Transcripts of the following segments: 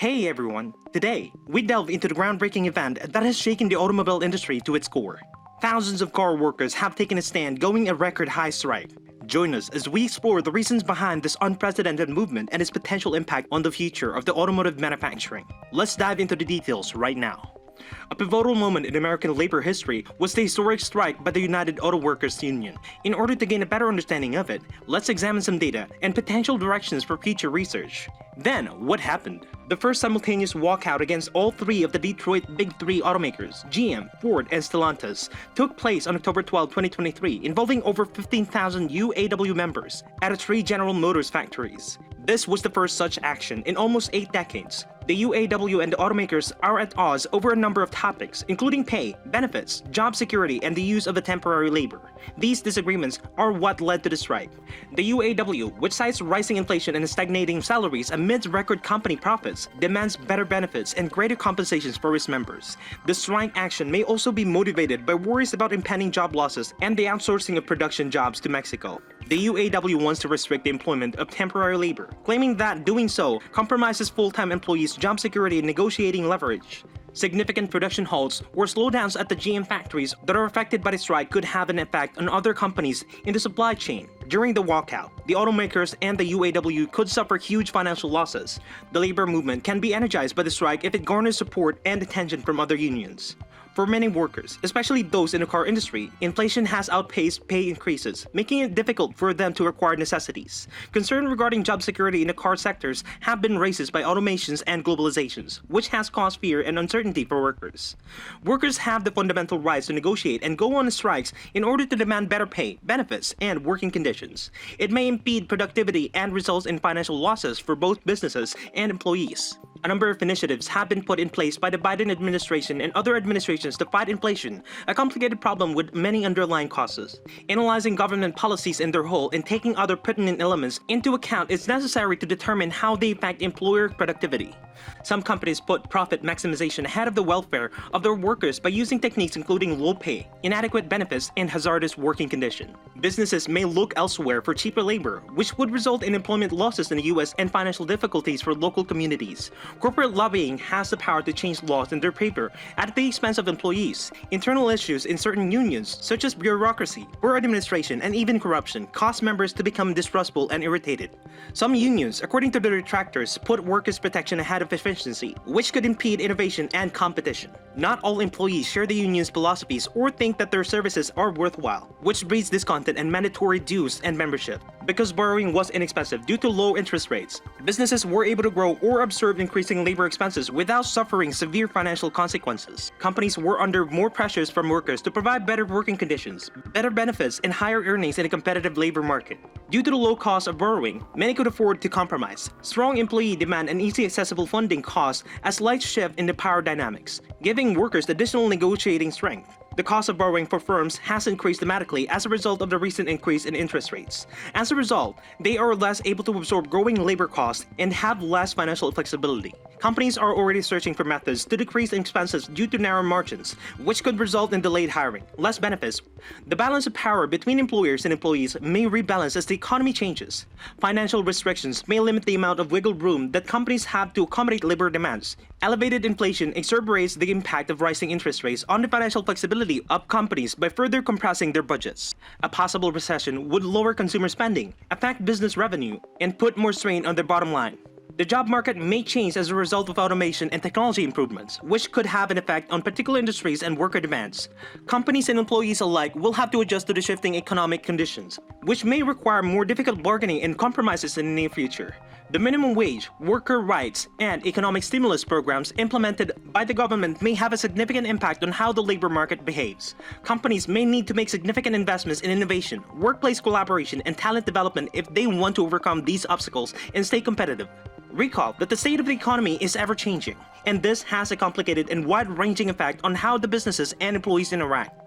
Hey everyone! Today, we delve into the groundbreaking event that has shaken the automobile industry to its core. Thousands of car workers have taken a stand going a record high strike. Join us as we explore the reasons behind this unprecedented movement and its potential impact on the future of the automotive manufacturing. Let's dive into the details right now. A pivotal moment in American labor history was the historic strike by the United Auto Workers Union. In order to gain a better understanding of it, let's examine some data and potential directions for future research. Then, what happened? The first simultaneous walkout against all three of the Detroit Big Three automakers, GM, Ford, and Stellantis, took place on October 12, 2023, involving over 15,000 UAW members at its three General Motors factories. This was the first such action in almost 8 decades. The UAW and the automakers are at odds over a number of topics, including pay, benefits, job security, and the use of the temporary labor. These disagreements are what led to the strike. The UAW, which cites rising inflation and stagnating salaries amidst record company profits, demands better benefits and greater compensations for its members. The strike action may also be motivated by worries about impending job losses and the outsourcing of production jobs to Mexico. The UAW wants to restrict the employment of temporary labor, claiming that doing so compromises full-time employees' job security and negotiating leverage. Significant production halts or slowdowns at the GM factories that are affected by the strike could have an effect on other companies in the supply chain. During the walkout, the automakers and the UAW could suffer huge financial losses. The labor movement can be energized by the strike if it garners support and attention from other unions. For many workers, especially those in the car industry, inflation has outpaced pay increases, making it difficult for them to acquire necessities. Concern regarding job security in the car sectors have been raised by automations and globalizations, which has caused fear and uncertainty for workers. Workers have the fundamental rights to negotiate and go on strikes in order to demand better pay, benefits, and working conditions. It may impede productivity and results in financial losses for both businesses and employees. A number of initiatives have been put in place by the Biden administration and other administrations to fight inflation, a complicated problem with many underlying causes. Analyzing government policies in their whole and taking other pertinent elements into account is necessary to determine how they impact employer productivity. Some companies put profit maximization ahead of the welfare of their workers by using techniques including low pay, inadequate benefits, and hazardous working conditions. Businesses may look elsewhere for cheaper labor, which would result in employment losses in the US and financial difficulties for local communities. Corporate lobbying has the power to change laws in their favor at the expense of employees. Internal issues in certain unions, such as bureaucracy, poor administration, and even corruption, cause members to become distrustful and irritated. Some unions, according to the detractors, put workers' protection ahead of efficiency, which could impede innovation and competition. Not all employees share the union's philosophies or think that their services are worthwhile, which breeds discontent and mandatory dues and membership. Because borrowing was inexpensive due to low interest rates, businesses were able to grow or absorb increasing labor expenses without suffering severe financial consequences. Companies were under more pressures from workers to provide better working conditions, better benefits, and higher earnings in a competitive labor market. Due to the low cost of borrowing, many could afford to compromise. Strong employee demand and easy accessible funding caused a slight shift in the power dynamics, giving workers additional negotiating strength. The cost of borrowing for firms has increased dramatically as a result of the recent increase in interest rates. As a result, they are less able to absorb growing labor costs and have less financial flexibility. Companies are already searching for methods to decrease expenses due to narrow margins, which could result in delayed hiring, less benefits. The balance of power between employers and employees may rebalance as the economy changes. Financial restrictions may limit the amount of wiggle room that companies have to accommodate labor demands. Elevated inflation exacerbates the impact of rising interest rates on the financial flexibility of companies by further compressing their budgets. A possible recession would lower consumer spending, affect business revenue, and put more strain on their bottom line. The job market may change as a result of automation and technology improvements, which could have an effect on particular industries and worker demands. Companies and employees alike will have to adjust to the shifting economic conditions, which may require more difficult bargaining and compromises in the near future. The minimum wage, worker rights, and economic stimulus programs implemented by the government may have a significant impact on how the labor market behaves. Companies may need to make significant investments in innovation, workplace collaboration, and talent development if they want to overcome these obstacles and stay competitive. Recall that the state of the economy is ever-changing, and this has a complicated and wide-ranging effect on how the businesses and employees interact.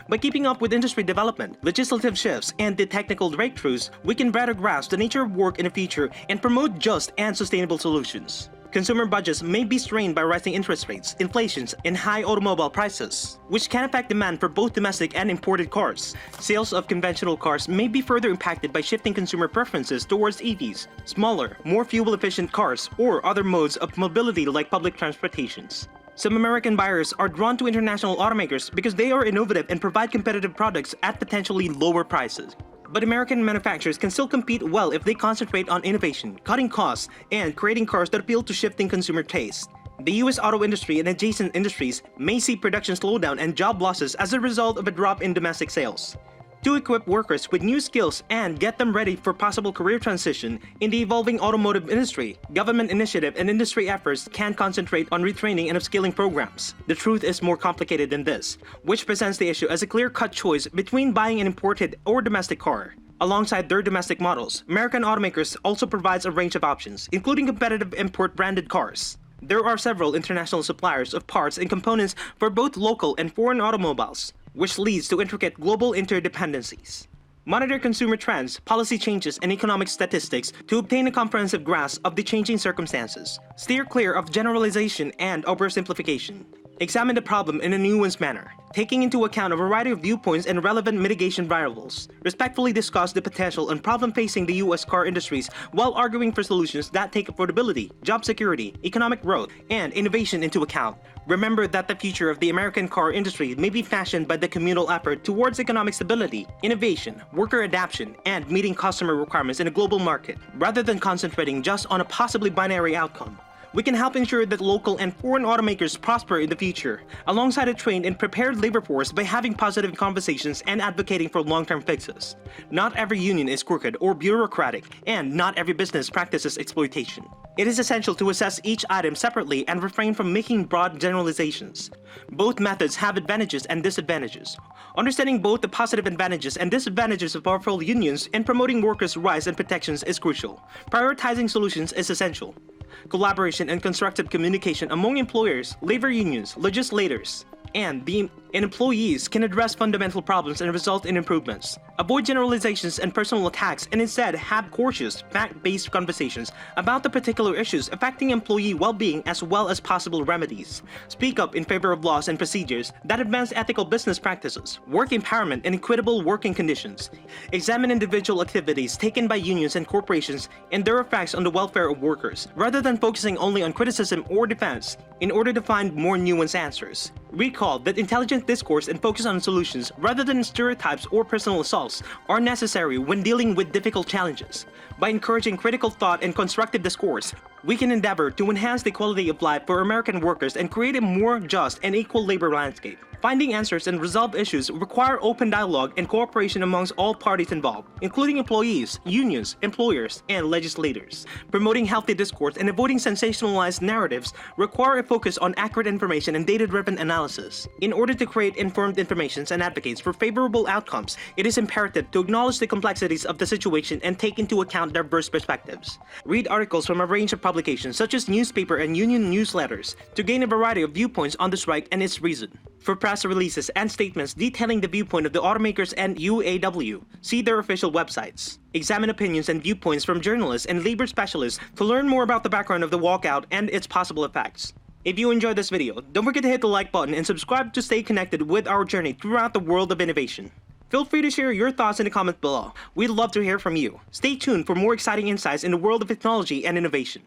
By keeping up with industry development, legislative shifts, and the technical breakthroughs, we can better grasp the nature of work in the future and promote just and sustainable solutions. Consumer budgets may be strained by rising interest rates, inflation, and high automobile prices, which can affect demand for both domestic and imported cars. Sales of conventional cars may be further impacted by shifting consumer preferences towards EVs, smaller, more fuel-efficient cars, or other modes of mobility like public transportations. Some American buyers are drawn to international automakers because they are innovative and provide competitive products at potentially lower prices. But American manufacturers can still compete well if they concentrate on innovation, cutting costs, and creating cars that appeal to shifting consumer tastes. The US auto industry and adjacent industries may see production slowdown and job losses as a result of a drop in domestic sales. To equip workers with new skills and get them ready for possible career transition in the evolving automotive industry, government initiative and industry efforts can concentrate on retraining and upskilling programs. The truth is more complicated than this, which presents the issue as a clear-cut choice between buying an imported or domestic car. Alongside their domestic models, American automakers also provides a range of options, including competitive import-branded cars. There are several international suppliers of parts and components for both local and foreign automobiles, which leads to intricate global interdependencies. Monitor consumer trends, policy changes, and economic statistics to obtain a comprehensive grasp of the changing circumstances. Steer clear of generalization and oversimplification. Examine the problem in a nuanced manner, taking into account a variety of viewpoints and relevant mitigation variables. Respectfully discuss the potential and problem facing the US car industries while arguing for solutions that take affordability, job security, economic growth, and innovation into account. Remember that the future of the American car industry may be fashioned by the communal effort towards economic stability, innovation, worker adaptation, and meeting customer requirements in a global market, rather than concentrating just on a possibly binary outcome. We can help ensure that local and foreign automakers prosper in the future, alongside a trained and prepared labor force by having positive conversations and advocating for long-term fixes. Not every union is crooked or bureaucratic, and not every business practices exploitation. It is essential to assess each item separately and refrain from making broad generalizations. Both methods have advantages and disadvantages. Understanding both the positive advantages and disadvantages of powerful unions and promoting workers' rights and protections is crucial. Prioritizing solutions is essential. Collaboration and constructive communication among employers, labor unions, legislators, and employees can address fundamental problems and result in improvements. Avoid generalizations and personal attacks and instead have cautious, fact-based conversations about the particular issues affecting employee well-being as well as possible remedies. Speak up in favor of laws and procedures that advance ethical business practices, work empowerment, and equitable working conditions. Examine individual activities taken by unions and corporations and their effects on the welfare of workers, rather than focusing only on criticism or defense in order to find more nuanced answers. Recall that intelligent discourse and focus on solutions rather than stereotypes or personal assaults are necessary when dealing with difficult challenges. By encouraging critical thought and constructive discourse, we can endeavor to enhance the quality of life for American workers and create a more just and equal labor landscape. Finding answers and resolve issues require open dialogue and cooperation amongst all parties involved, including employees, unions, employers, and legislators. Promoting healthy discourse and avoiding sensationalized narratives require a focus on accurate information and data-driven analysis. In order to create informed information and advocates for favorable outcomes, it is imperative to acknowledge the complexities of the situation and take into account diverse perspectives. Read articles from a range of publications such as newspaper and union newsletters to gain a variety of viewpoints on the strike and its reason. For press releases and statements detailing the viewpoint of the automakers and UAW, see their official websites. Examine opinions and viewpoints from journalists and labor specialists to learn more about the background of the walkout and its possible effects. If you enjoyed this video, don't forget to hit the like button and subscribe to stay connected with our journey throughout the world of innovation. Feel free to share your thoughts in the comments below. We'd love to hear from you. Stay tuned for more exciting insights in the world of technology and innovation.